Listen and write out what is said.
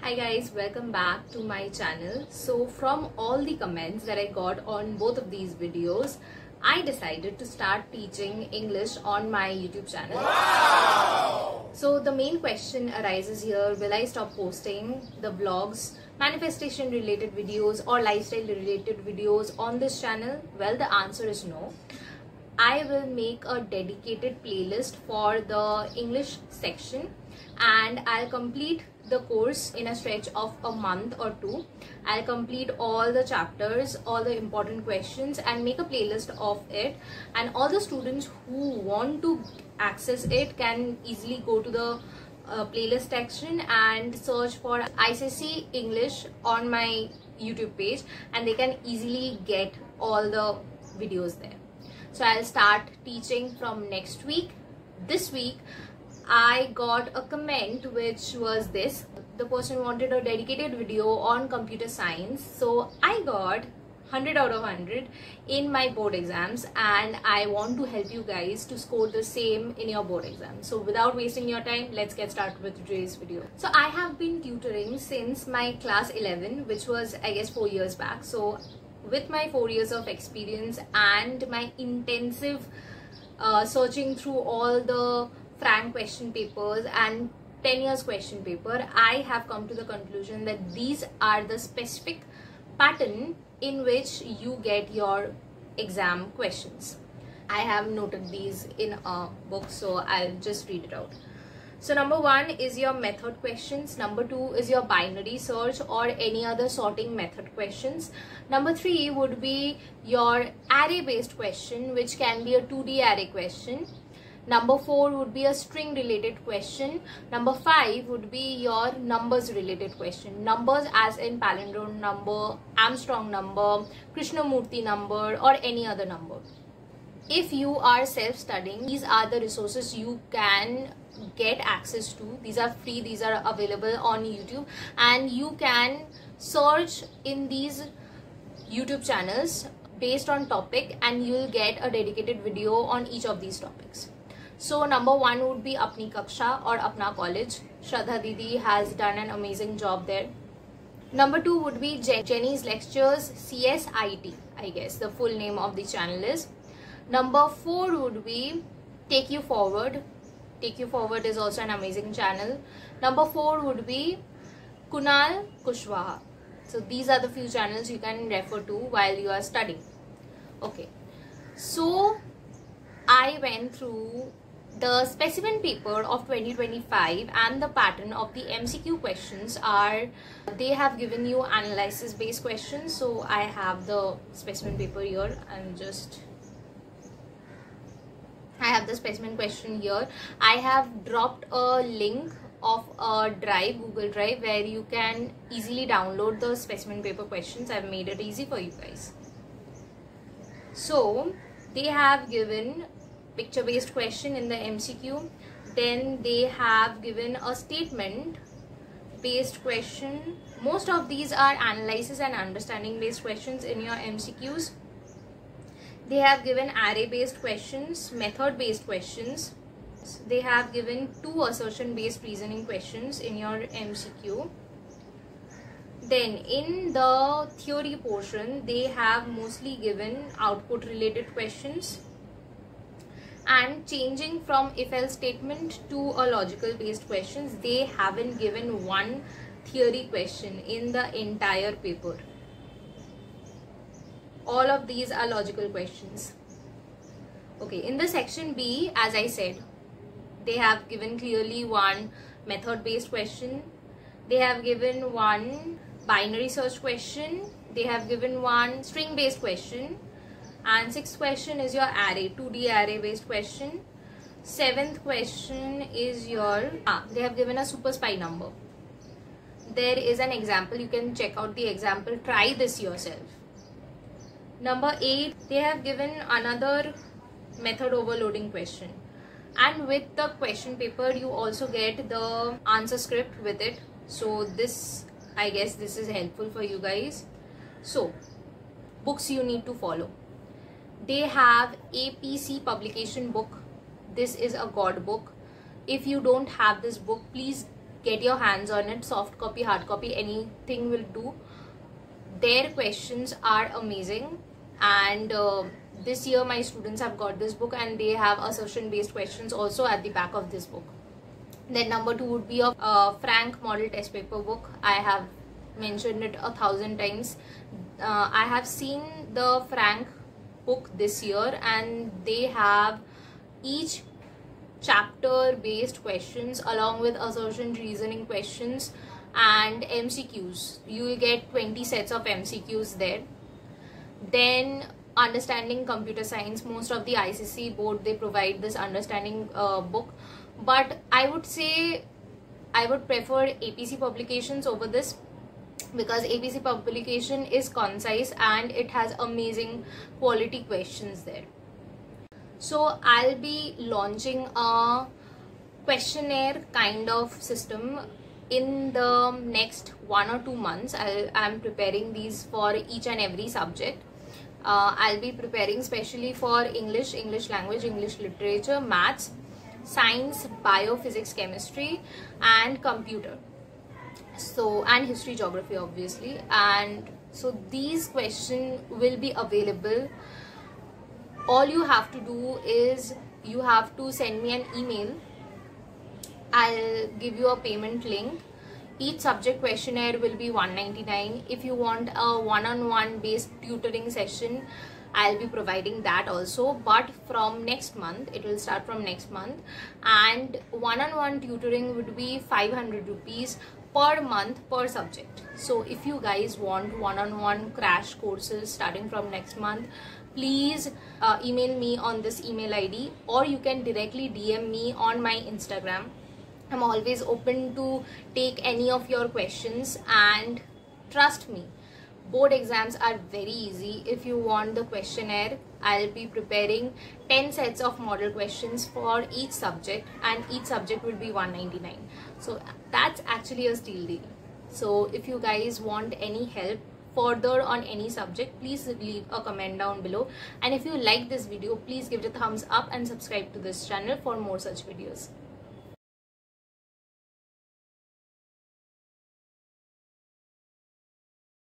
Hi guys, welcome back to my channel. So from all the comments that I got on both of these videos, I decided to start teaching English on my YouTube channel. Wow! So the main question arises here, will I stop posting the vlogs, manifestation related videos or lifestyle related videos on this channel? Well, the answer is no. I will make a dedicated playlist for the English section and I'll complete the course in a stretch of a month or two. I'll complete all the chapters, all the important questions and make a playlist of it, and all the students who want to access it can easily go to the playlist section and search for ICSE English on my YouTube page and they can easily get all the videos there. So I'll start teaching from next week. This week I got a comment which was this. The person wanted a dedicated video on computer science. So I got 100 out of 100 in my board exams and I want to help you guys to score the same in your board exams. So without wasting your time, let's get started with today's video. So I have been tutoring since my class 11, which was I guess 4 years back. So with my 4 years of experience and my intensive searching through all the Frank question papers and 10 years question paper, I have come to the conclusion that these are the specific pattern in which you get your exam questions. I have noted these in a book, so I'll just read it out. So number 1 is your method questions. Number 2 is your binary search or any other sorting method questions. Number 3 would be your array based question, which can be a 2D array question. Number 4 would be a string related question. Number 5 would be your numbers related question. Numbers as in palindrome number, Armstrong number, Krishnamurti number or any other number. If you are self-studying, these are the resources you can get access to. These are free, these are available on YouTube and you can search in these YouTube channels based on topic and you'll get a dedicated video on each of these topics. So number 1 would be Apni Kaksha or Apna College. Shraddha Didi has done an amazing job there. Number 2 would be Jenny's Lectures CSIT, I guess the full name of the channel is. Number 4 would be Take You Forward. Take You Forward is also an amazing channel. Number 4 would be Kunal Kushwaha. So these are the few channels you can refer to while you are studying. Okay, so I went through the specimen paper of 2025 and the pattern of the MCQ questions are, they have given you analysis based questions. So I have the specimen paper here and I have the specimen question here. I have dropped a link of a drive, Google Drive, where you can easily download the specimen paper questions. I've made it easy for you guys. So they have given picture based question in the MCQ. Then they have given a statement based question. Most of these are analysis and understanding based questions in your MCQs. They have given array based questions, method based questions. They have given 2 assertion based reasoning questions in your MCQ. Then in the theory portion, they have mostly given output related questions. And changing from if-else statement to a logical based questions, they haven't given one theory question in the entire paper. All of these are logical questions. Okay, in the section B, as I said, they have given clearly one method based question. They have given one binary search question. They have given one string based question. And 6th question is your array, 2D array based question. 7th question is your, they have given a super spy number. There is an example, you can check out the example, try this yourself. Number 8, they have given another method overloading question. And with the question paper, you also get the answer script with it. So this, I guess this is helpful for you guys. So, books you need to follow. They have APC publication book. This is a god book. If you don't have this book, please get your hands on it. Soft copy, hard copy, anything will do. Their questions are amazing, and this year my students have got this book, and they have assertion based questions also at the back of this book. Then number 2 would be a Frank model test paper book. I have mentioned it 1,000 times. I have seen the Frank book this year, and they have each chapter based questions along with assertion reasoning questions and MCQs. You will get 20 sets of MCQs there. Then understanding computer science. Most of the ICC board, they provide this understanding book, but I would say I would prefer APC publications over this, because APC publication is concise and it has amazing quality questions there. So I'll be launching a questionnaire kind of system in the next 1 or 2 months. I'm preparing these for each and every subject. I'll be preparing specially for English, English language, English literature, maths, science, biophysics, chemistry, and computer. So, and history, geography obviously. And so these questions will be available. All you have to do is you have to send me an email. I'll give you a payment link. Each subject questionnaire will be $199. If you want a one-on-one based tutoring session, I'll be providing that also, but from next month, it will start from next month, and one-on-one tutoring would be 500 rupees per month per subject. So if you guys want one-on-one crash courses starting from next month, please email me on this email ID, or you can directly DM me on my Instagram. I'm always open to take any of your questions, and trust me, board exams are very easy. If you want the questionnaire, I'll be preparing 10 sets of model questions for each subject, and each subject will be $199. So that's actually a steal deal. So if you guys want any help further on any subject, please leave a comment down below. And if you like this video, please give it a thumbs up and subscribe to this channel for more such videos.